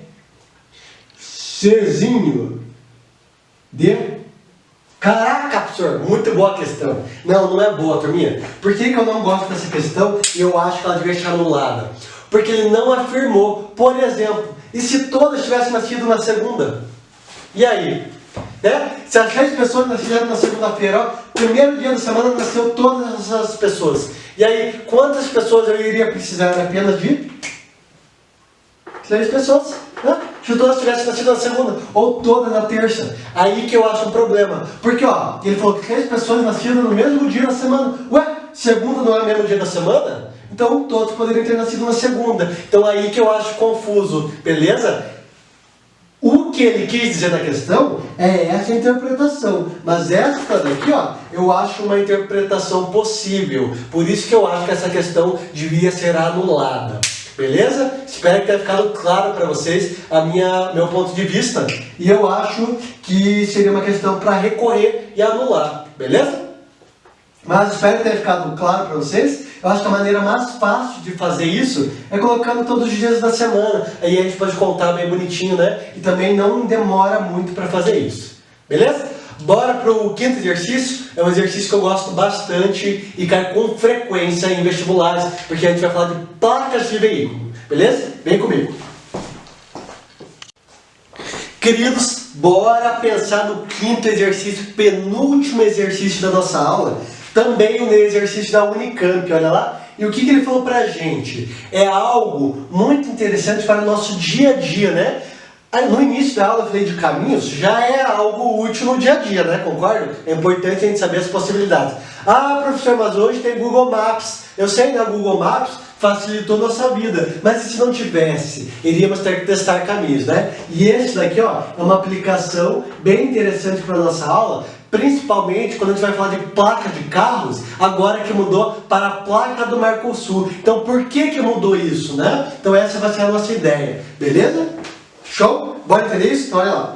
Czinho. D. Caraca, professor, muito boa a questão. Não, não é boa, turminha. Por que eu não gosto dessa questão e eu acho que ela devia estar anulada? Porque ele não afirmou, por exemplo, e se todas tivessem nascido na segunda? E aí? Né? Se as 3 pessoas nasceram na segunda-feira, ó, primeiro dia da semana nasceu todas essas pessoas. E aí, quantas pessoas eu iria precisar apenas de 3 pessoas? Né? Se todas tivessem nascido na segunda, ou todas na terça. Aí que eu acho um problema. Porque, ó, ele falou que 3 pessoas nascidas no mesmo dia da semana. Ué, segunda não é o mesmo dia da semana? Então todos poderiam ter nascido na segunda. Então aí que eu acho confuso, beleza? O que ele quis dizer na questão é essa interpretação. Mas esta daqui, ó, eu acho uma interpretação possível. Por isso que eu acho que essa questão devia ser anulada. Beleza? Espero que tenha ficado claro para vocês meu ponto de vista. E eu acho que seria uma questão para recorrer e anular. Beleza? Mas espero que tenha ficado claro para vocês. Eu acho que a maneira mais fácil de fazer isso é colocando todos os dias da semana. Aí a gente pode contar bem bonitinho, né? E também não demora muito para fazer isso. Beleza? Bora pro quinto exercício. É um exercício que eu gosto bastante e cai com frequência em vestibulares, porque a gente vai falar de placas de veículo. Beleza? Vem comigo. Queridos, bora pensar no quinto exercício, penúltimo exercício da nossa aula. Também o exercício da Unicamp, olha lá. E o que ele falou pra gente? É algo muito interessante para o nosso dia a dia, né? No início da aula eu falei de caminhos, já é algo útil no dia a dia, né? Concordo? É importante a gente saber as possibilidades. Ah, professor, mas hoje tem Google Maps. Eu sei, né? Google Maps facilitou nossa vida. Mas e se não tivesse? Iríamos ter que testar caminhos, né? E esse daqui, ó, é uma aplicação bem interessante para a nossa aula, principalmente quando a gente vai falar de placa de carros, agora que mudou para a placa do Mercosul. Então, por que mudou isso, né? Então, essa vai ser a nossa ideia, beleza? Show? Bora entender isso? Então, olha lá.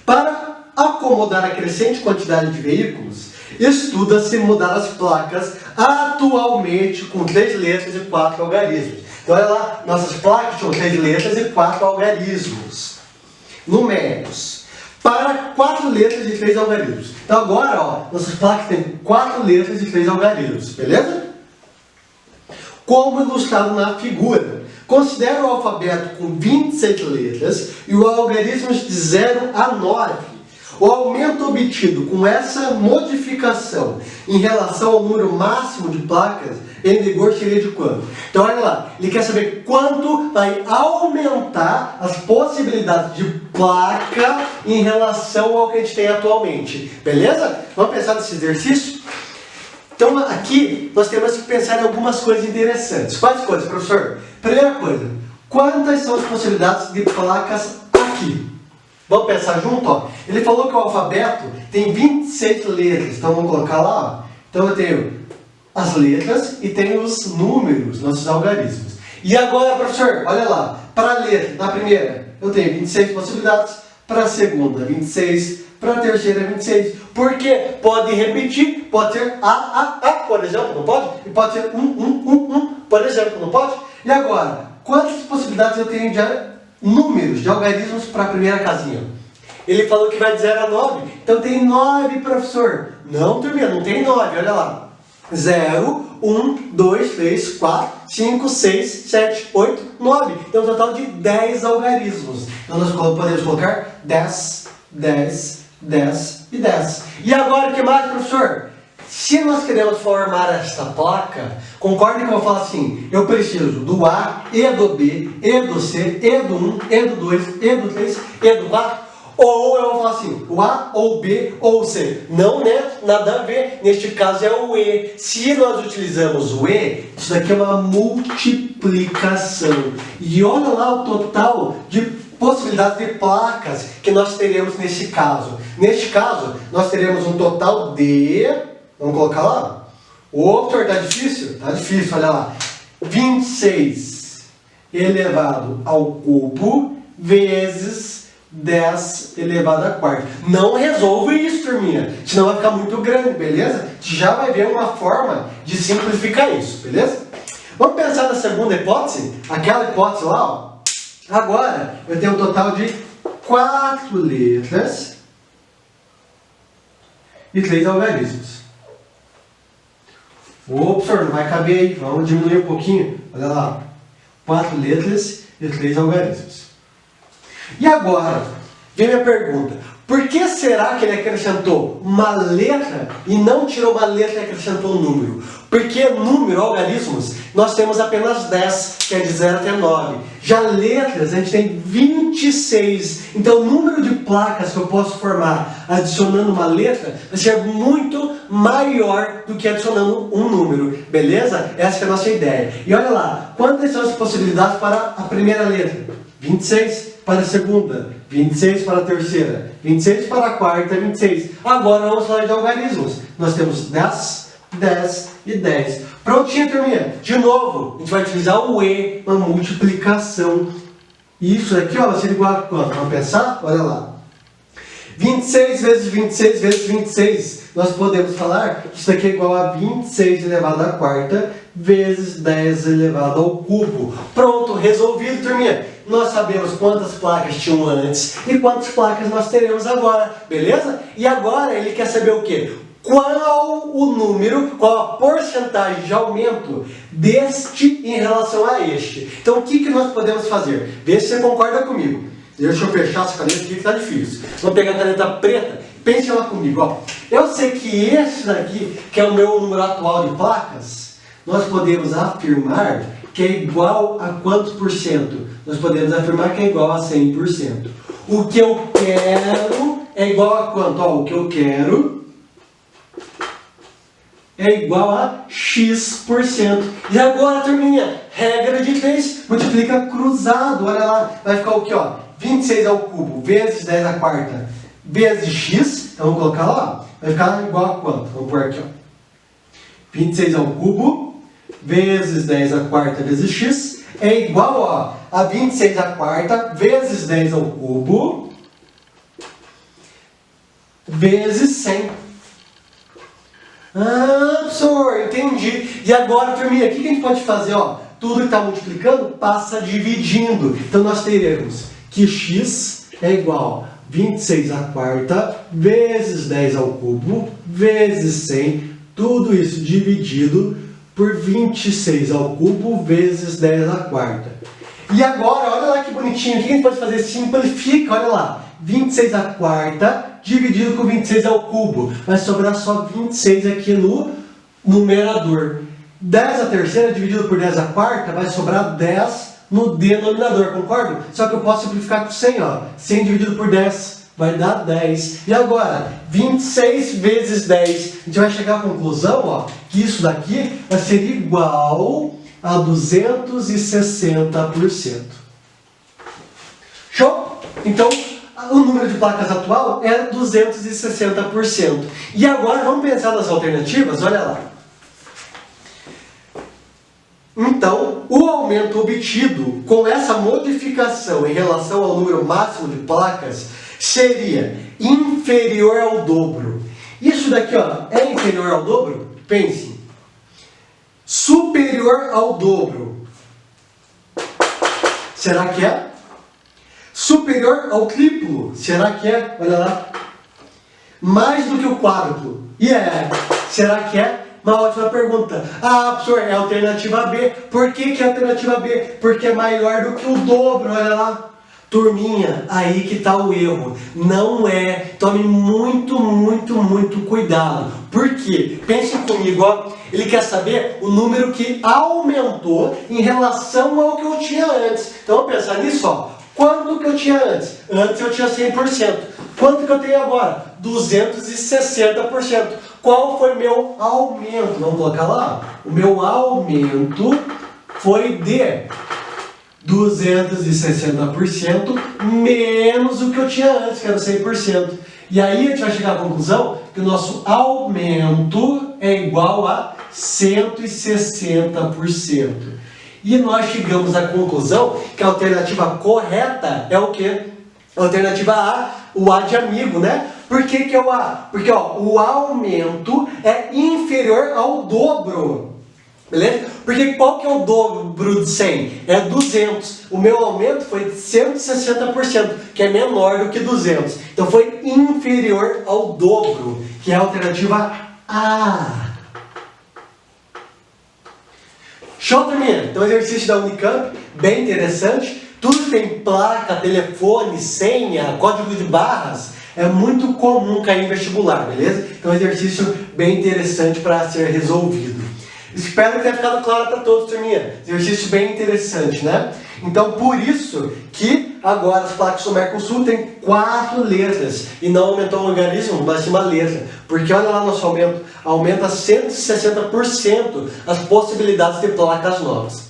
Para acomodar a crescente quantidade de veículos, estuda-se mudar as placas atualmente com 3 letras e 4 algarismos. Então, olha lá, nossas placas tinham 3 letras e 4 algarismos numéricos. Para 4 letras e 3 algarismos. Então agora, ó, nossas placas têm 4 letras e 3 algarismos, beleza? Como ilustrado na figura. Considere o alfabeto com 26 letras e o algarismos de 0 a 9. O aumento obtido com essa modificação em relação ao número máximo de placas em vigor seria de quanto? Então olha lá, ele quer saber quanto vai aumentar as possibilidades de placa em relação ao que a gente tem atualmente. Beleza? Vamos pensar nesse exercício? Então aqui nós temos que pensar em algumas coisas interessantes. Quais coisas, professor? Primeira coisa, quantas são as possibilidades de placas aqui? Vamos pensar junto? Ó. Ele falou que o alfabeto tem 26 letras, então vamos colocar lá. Ó. Então eu tenho as letras e tenho os números, nossos algarismos. E agora, professor, olha lá, para a letra, na primeira eu tenho 26 possibilidades, para a segunda 26, para a terceira 26. Porque pode repetir, pode ser A, por exemplo, não pode? E pode ser por exemplo, não pode? E agora, quantas possibilidades eu tenho de números, de algarismos para a primeira casinha? Ele falou que vai de 0 a 9. Então tem 9, professor. Não, turminha, não tem 9, olha lá. 0, 1, 2, 3, 4, 5, 6, 7, 8, 9. Então um total de 10 algarismos. Então nós podemos colocar 10, 10, 10 e 10. E agora o que mais, professor? Se nós queremos formar esta placa, concorde que eu vou falar assim, eu preciso do A, e do B, e do C, e do 1, e do 2, e do 3, e do 4, ou eu vou falar assim, o A, ou B, ou C. Não, né? Nada a ver. Neste caso é o E. Se nós utilizamos o E, isso daqui é uma multiplicação. E olha lá o total de possibilidades de placas que nós teremos nesse caso. Neste caso, nós teremos um total de... Vamos colocar lá? Ô, professor, tá difícil? Tá difícil, olha lá. 26 elevado ao cubo vezes 10 elevado à quarta. Não resolve isso, turminha. Senão vai ficar muito grande, beleza? A gente já vai ver uma forma de simplificar isso, beleza? Vamos pensar na segunda hipótese? Aquela hipótese lá, ó. Agora, eu tenho um total de 4 letras e 3 algarismos. Ô, professor, não vai caber aí. Vamos diminuir um pouquinho. Olha lá. 4 letras e 3 algarismos. E agora, vem minha pergunta. Por que será que ele acrescentou uma letra e não tirou uma letra e acrescentou um número? Porque número, algarismos, nós temos apenas 10, que é de 0 até 9. Já letras, a gente tem 26. Então o número de placas que eu posso formar adicionando uma letra vai ser muito maior do que adicionando um número. Beleza? Essa é a nossa ideia. E olha lá, quantas são as possibilidades para a primeira letra? 26 para a segunda, 26 para a terceira, 26 para a quarta, 26. Agora vamos falar de algarismos. Nós temos 10, 10 e 10. Prontinho, turminha. De novo, a gente vai utilizar o E, uma multiplicação. Isso aqui, ó, vai ser igual a quanto? Vamos pensar? Olha lá. 26 vezes 26 vezes 26. Nós podemos falar que isso aqui é igual a 26 elevado à quarta vezes 10 elevado ao cubo. Pronto, resolvido, turminha. Nós sabemos quantas placas tinham antes e quantas placas nós teremos agora, beleza? E agora ele quer saber o quê? Qual o número, qual a porcentagem de aumento deste em relação a este. Então o que nós podemos fazer? Vê se você concorda comigo. Deixa eu fechar essa caneta aqui que está difícil. Vamos pegar a caneta preta, pense lá comigo. Ó. Eu sei que esse daqui, que é o meu número atual de placas, nós podemos afirmar que é igual a quantos por cento? Nós podemos afirmar que é igual a 100%. O que eu quero é igual a quanto? Ó, o que eu quero é igual a X%. E agora, turminha, regra de 3, multiplica cruzado. Olha lá, vai ficar o que? Ó, 26 ao cubo vezes 10 à quarta vezes X. Então, vamos colocar lá. Vai ficar igual a quanto? Vamos pôr aqui, ó. 26 ao cubo vezes 10 à quarta vezes X é igual ó, a 26 à quarta vezes 10 ao cubo vezes 100. Ah, professor, entendi. E agora, turminha, o que a gente pode fazer? Ó, tudo que está multiplicando passa dividindo. Então, nós teremos que x é igual a 26 à quarta vezes 10 ao cubo vezes 100. Tudo isso dividido por 26 ao cubo vezes 10 à quarta. E agora, olha lá que bonitinho. O que a gente pode fazer? Simplifica, olha lá. 26 à quarta dividido com 26 ao cubo. Vai sobrar só 26 aqui no numerador. 10 à terceira dividido por 10 à quarta vai sobrar 10 no denominador, concordo? Só que eu posso simplificar com 100, ó. 100 dividido por 10 vai dar 10. E agora, 26 vezes 10. A gente vai chegar à conclusão, ó, que isso daqui vai ser igual a 260%. Show? Então, o número de placas atual é 260%. E agora, vamos pensar nas alternativas? Olha lá. Então, o aumento obtido com essa modificação em relação ao número máximo de placas seria inferior ao dobro. Isso daqui, ó, é inferior ao dobro? Pense. Superior ao dobro. Será que é? Superior ao triplo. Será que é? Olha lá. Mais do que o quádruplo. E é? Será que é? Uma ótima pergunta. Ah, professor, é a alternativa B. Por que é a alternativa B? Porque é maior do que o dobro, olha lá. Turminha, aí que está o erro. Não é. Tome muito, muito, muito cuidado. Por quê? Pensem comigo, ó. Ele quer saber o número que aumentou em relação ao que eu tinha antes. Então, vamos pensar nisso, ó. Quanto que eu tinha antes? Antes eu tinha 100%. Quanto que eu tenho agora? 260%. Qual foi meu aumento? Vamos colocar lá? O meu aumento foi de 260% menos o que eu tinha antes, que era 100%. E aí a gente vai chegar à conclusão que o nosso aumento é igual a 160%. E nós chegamos à conclusão que a alternativa correta é o quê? A alternativa A, o A de amigo, né? Por que é o A? Porque ó, o aumento é inferior ao dobro. Beleza? Porque qual que é o dobro de 100? É 200. O meu aumento foi de 160%, que é menor do que 200. Então foi inferior ao dobro, que é a alternativa A. Show, turminha? Então, exercício da Unicamp, bem interessante. Tudo tem placa, telefone, senha, código de barras. É muito comum cair em vestibular, beleza? Então é um exercício bem interessante para ser resolvido. Espero que tenha ficado claro para todos, turminha. Exercício bem interessante, né? Então, por isso que agora as placas do Mercosul têm 4 letras e não aumentou o logaritmo, mas sim uma letra. Porque olha lá nosso aumento, aumenta 160% as possibilidades de placas novas.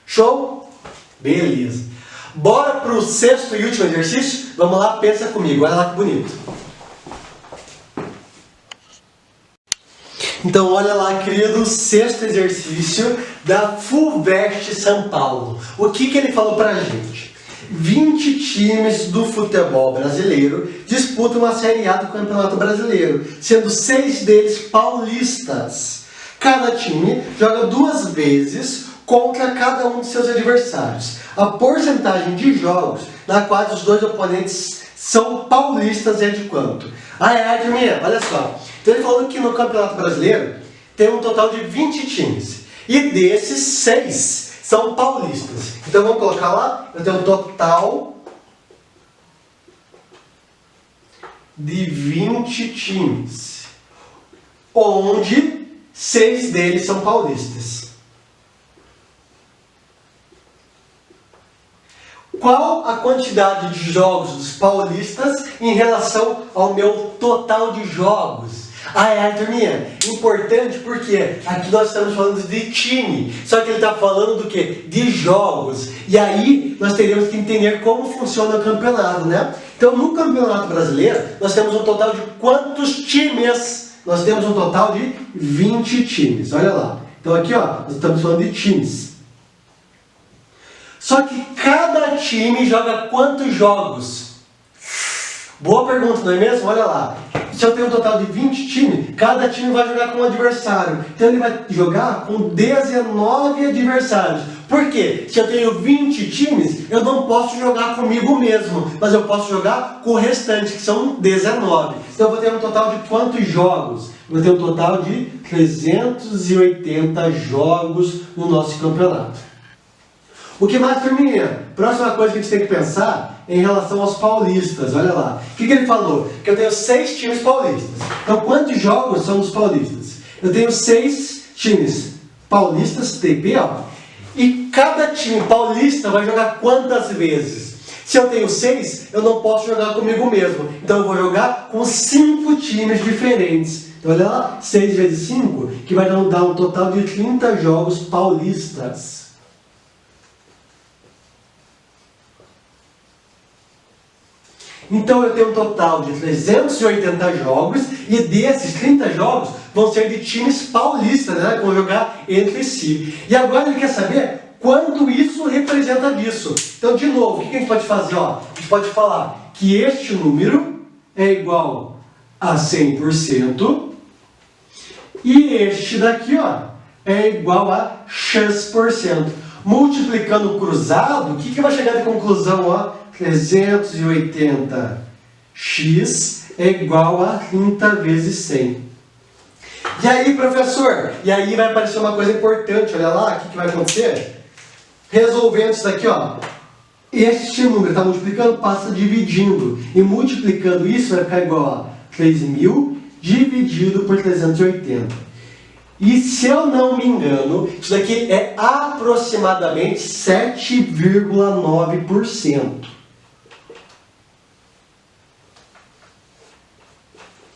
Show? Beleza. Bora para o 6º e último exercício? Vamos lá, pensa comigo, olha lá que bonito. Então, olha lá, querido, o 6º exercício da FUVEST São Paulo. O que ele falou pra gente? 20 times do futebol brasileiro disputam a Série A do Campeonato Brasileiro, sendo 6 deles paulistas. Cada time joga 2 vezes contra cada um de seus adversários. A porcentagem de jogos na qual os 2 oponentes são paulistas é de quanto? Turminha, olha só. Então ele falou que no Campeonato Brasileiro tem um total de 20 times. E desses, 6 são paulistas. Então vamos colocar lá, eu tenho um total de 20 times. Onde 6 deles são paulistas. Qual a quantidade de jogos dos paulistas em relação ao meu total de jogos? Turminha, importante porque aqui nós estamos falando de time, só que ele está falando do que? De jogos. E aí nós teríamos que entender como funciona o campeonato, né? Então no Campeonato Brasileiro nós temos um total de quantos times? Nós temos um total de 20 times, olha lá. Então aqui ó, nós estamos falando de times. Só que cada time joga quantos jogos? Boa pergunta, não é mesmo? Olha lá. Se eu tenho um total de 20 times, cada time vai jogar com um adversário. Então ele vai jogar com 19 adversários. Por quê? Se eu tenho 20 times, eu não posso jogar comigo mesmo, mas eu posso jogar com o restante, que são 19. Então eu vou ter um total de quantos jogos? Eu vou ter um total de 380 jogos no nosso campeonato. O que mais, turminha? Próxima coisa que a gente tem que pensar é em relação aos paulistas. Olha lá. O que ele falou? Que eu tenho 6 times paulistas. Então, quantos jogos são dos paulistas? Eu tenho 6 times paulistas, TP, ó. E cada time paulista vai jogar quantas vezes? Se eu tenho 6, eu não posso jogar comigo mesmo. Então, eu vou jogar com 5 times diferentes. Então, olha lá. 6 vezes 5, que vai dar um total de 30 jogos paulistas. Então eu tenho um total de 380 jogos e desses 30 jogos vão ser de times paulistas, né, que vão jogar entre si. E agora ele quer saber quanto isso representa disso. Então, de novo, o que a gente pode fazer? A gente pode falar que este número é igual a 100% e este daqui é igual a X%. Multiplicando o cruzado, o que vai chegar de conclusão? 380x é igual a 30 vezes 100. E aí, professor? E aí vai aparecer uma coisa importante. Olha lá, o que vai acontecer? Resolvendo isso daqui, este número está multiplicando, passa dividindo. E multiplicando isso vai ficar igual a 3.000 dividido por 380. E se eu não me engano, isso daqui é aproximadamente 7,9%.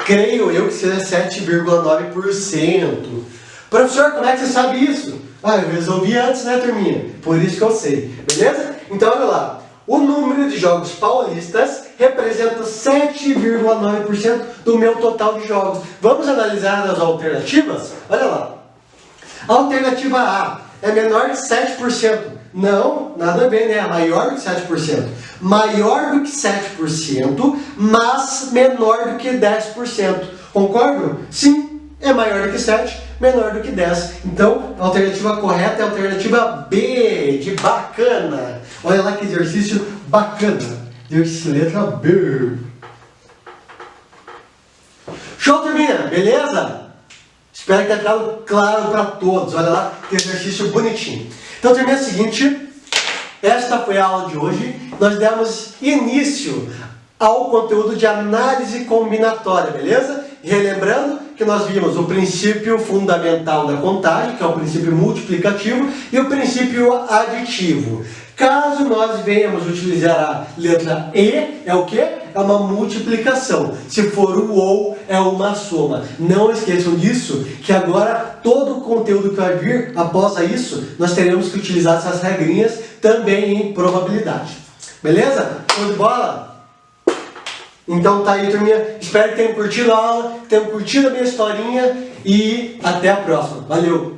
Creio eu que seja 7,9%. Professor, como é que você sabe isso? Eu resolvi antes, né, turminha? Por isso que eu sei. Beleza? Então, olha lá. O número de jogos paulistas representa 7,9% do meu total de jogos. Vamos analisar as alternativas? Olha lá. Alternativa A é menor que 7%. Não, nada a ver, né? É maior do que 7%. Maior do que 7%, mas menor do que 10%. Concordo? Sim, é maior do que 7%, menor do que 10%. Então, a alternativa correta é a alternativa B, de bacana. Olha lá que exercício bacana. Exercício letra B. Show, turminha? Beleza? Espero que tenha ficado claro para todos. Olha lá que exercício bonitinho. Então, turminha, é o seguinte. Esta foi a aula de hoje. Nós demos início ao conteúdo de análise combinatória, beleza? Relembrando que nós vimos o princípio fundamental da contagem, que é o princípio multiplicativo, e o princípio aditivo. Caso nós venhamos utilizar a letra E, é o que? É uma multiplicação. Se for o OU, é uma soma. Não esqueçam disso, que agora todo o conteúdo que vai vir após isso, nós teremos que utilizar essas regrinhas também em probabilidade. Beleza? Show de bola? Então tá aí, turminha. Espero que tenham curtido a aula, que tenham curtido a minha historinha e até a próxima. Valeu!